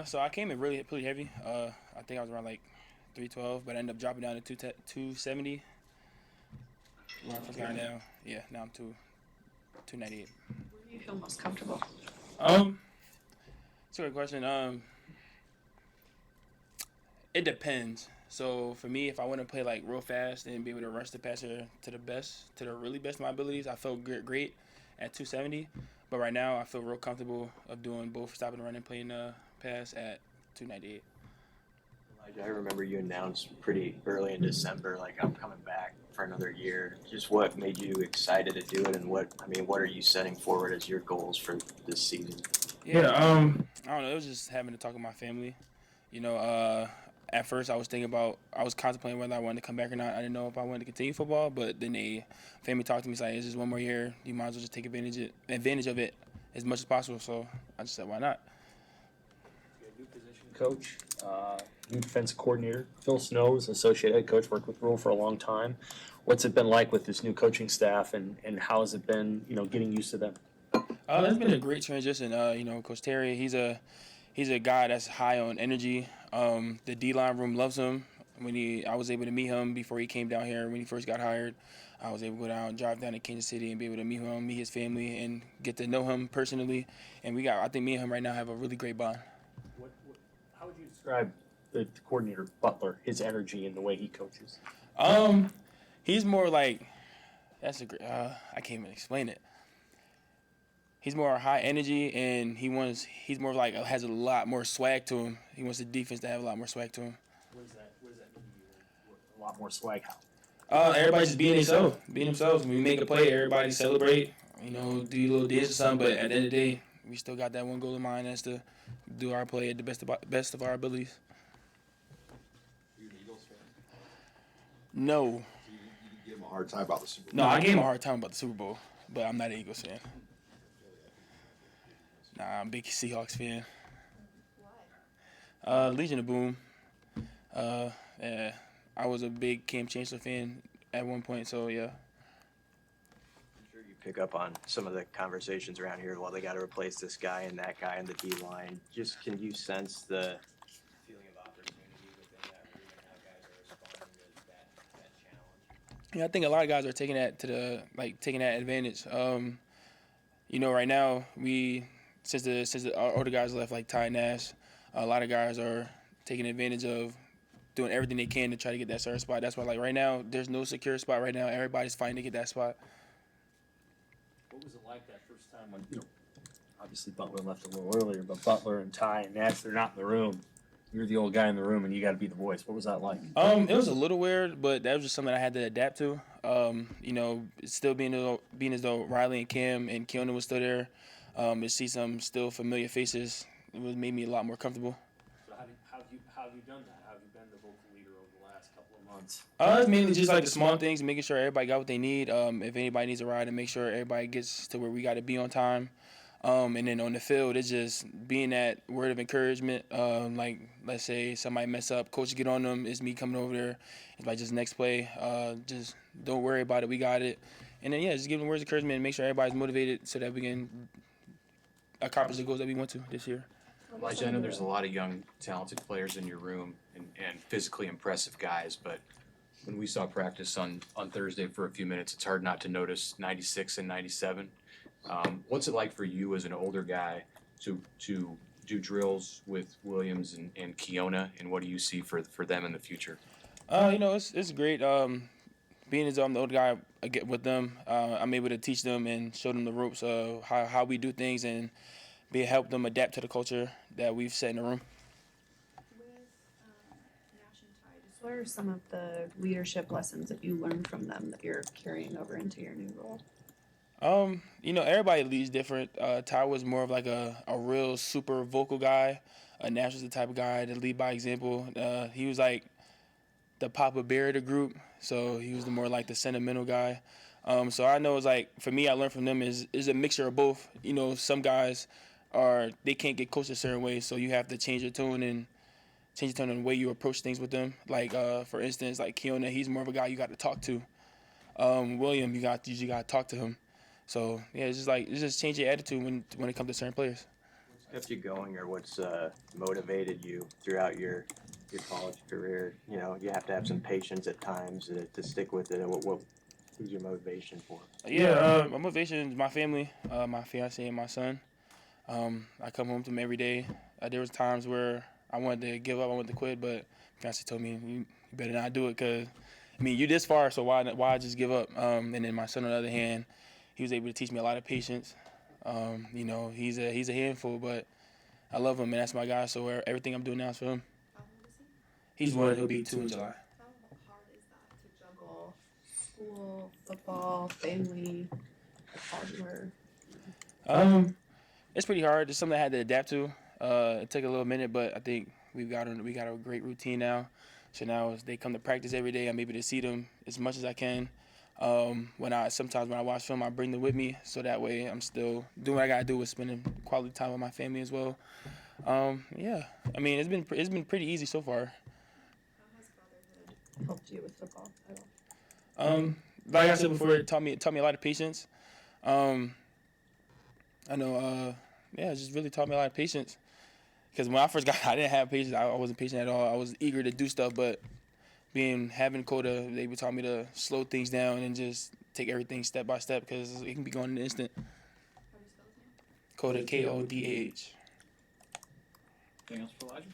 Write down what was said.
So I came in pretty heavy. I think I was around like 312, but I ended up dropping down to 270 when I first got down. Yeah, now I'm 298. Where do you feel most comfortable? Um, it's a good question. It depends. So for me, if I want to play like real fast and be able to rush the passer to the really best of my abilities, I feel great at 270. But right now, I feel real comfortable of doing both stopping the run and playing the pass at 298. Elijah, I remember you announced pretty early in December, like I'm coming back for another year. Just what made you excited to do it, and what are you setting forward as your goals for this season? Yeah, I don't know. It was just having to talk with my family. You know, at first I was contemplating whether I wanted to come back or not. I didn't know if I wanted to continue football, but then family talked to me, like, it's just one more year. You might as well just take advantage of it as much as possible. So I just said, why not? New position coach, new defensive coordinator. Phil Snow's associate head coach, worked with Rule for a long time. What's it been like with this new coaching staff, and how has it been, getting used to them? It's been a great transition. Coach Terry, he's a guy that's high on energy. The D line room loves him. I was able to meet him before he came down here when he first got hired. I was able to go down, drive down to Kansas City, and be able to meet him, meet his family, and get to know him personally. And I think me and him right now have a really great bond. How would you describe the coordinator Butler, his energy and the way he coaches? He's more like that's a great. I can't even explain it. He's more high energy, and he's more like has a lot more swag to him. He wants the defense to have a lot more swag to him. What does that mean to you? A lot more swag? How? Everybody just being themselves. When we make a play, everybody celebrate. Do a little dance or something. But at the end of the day, we still got that one goal in mind, that's to do our play at the best of our abilities. Are you an Eagles fan? No. So you gave him a hard time about the Super Bowl? No, I gave him a hard time about the Super Bowl, but I'm not an Eagles fan. Nah, I'm a big Seahawks fan. Why? Legion of Boom. Yeah, I was a big Cam Chancellor fan at one point, so yeah. I'm sure you pick up on some of the conversations around here. Well, they got to replace this guy and that guy in the D line. Just can you sense the feeling of opportunity within that room and how guys are responding to that challenge? Yeah, I think a lot of guys are taking that advantage. Right now since the older guys left, like Ty Nash, a lot of guys are taking advantage of doing everything they can to try to get that certain spot. That's why, like, right now, there's no secure spot right now. Everybody's fighting to get that spot. What was it like that first time when, obviously Butler left a little earlier, but Butler and Ty and Nash, they're not in the room. You're the old guy in the room, and you got to be the voice. What was that like? It was a little weird, but that was just something I had to adapt to. Still being as though Riley and Cam and Keona was still there, to see some still familiar faces, made me a lot more comfortable. So how have you done that? How have you been the vocal leader over the last couple of months? It's mainly just like the small things, making sure everybody got what they need. If anybody needs a ride, and make sure everybody gets to where we got to be on time. And then on the field, it's just being that word of encouragement. Like, let's say somebody mess up, coach get on them. It's me coming over there. It's like, just next play. Just don't worry about it. We got it. And then, just give them words of encouragement and make sure everybody's motivated so that we can accomplish the goals that we want to this year. Elijah, I know there's a lot of young, talented players in your room and physically impressive guys, but when we saw practice on Thursday for a few minutes, it's hard not to notice 96 and 97. What's it like for you as an older guy to do drills with Williams and Keona, and what do you see for them in the future? It's great. Being as I'm the older guy, I get with them. I'm able to teach them and show them the ropes of how we do things and help them adapt to the culture that we've set in the room. With Nash and Ty, just what are some of the leadership lessons that you learned from them that you're carrying over into your new role? Everybody leads different. Ty was more of like a real super vocal guy. Nash was the type of guy to lead by example. He was like the Papa Bear of the group, so he was the more like the sentimental guy. So I know it's like, for me, I learned from them is a mixture of both. Some guys they can't get coached a certain way, so you have to change your tone and the way you approach things with them. Like, for instance, like Keona, he's more of a guy you got to talk to. William, you usually got to talk to him. So yeah, it's just change your attitude when it comes to certain players. What's kept you going, or what's motivated you throughout your college career? You know, you have to have some patience at times to stick with it. Who's your motivation for? My motivation is my family, my fiance and my son. I come home to them every day. There was times where I wanted to give up, I wanted to quit, but fiance told me, you better not do it, because I mean, you're this far, so why just give up? And then my son, on the other hand, he was able to teach me a lot of patience. You know, he's a handful, but I love him, and that's my guy. So everything I'm doing now is for him. How old is he? He's one. He'll be 2 in July. How hard is that to juggle school, football, family, college work? It's pretty hard. It's something I had to adapt to. It took a little minute, but I think we got a great routine now. So now as they come to practice every day, I'm able to see them as much as I can. Sometimes when I watch film, I bring them with me, so that way I'm still doing what I gotta do with spending quality time with my family as well. Yeah, I mean it's been pretty easy so far. How has fatherhood helped you with football at all? Like I said before, it taught me a lot of patience. I know, it just really taught me a lot of patience. Because when I first got, I didn't have patience. I wasn't patient at all. I was eager to do stuff, but having Coda, they taught me to slow things down and just take everything step by step, because it can be going in an instant. How do you spell his name? Coda, Kodah. Anything else for Elijah?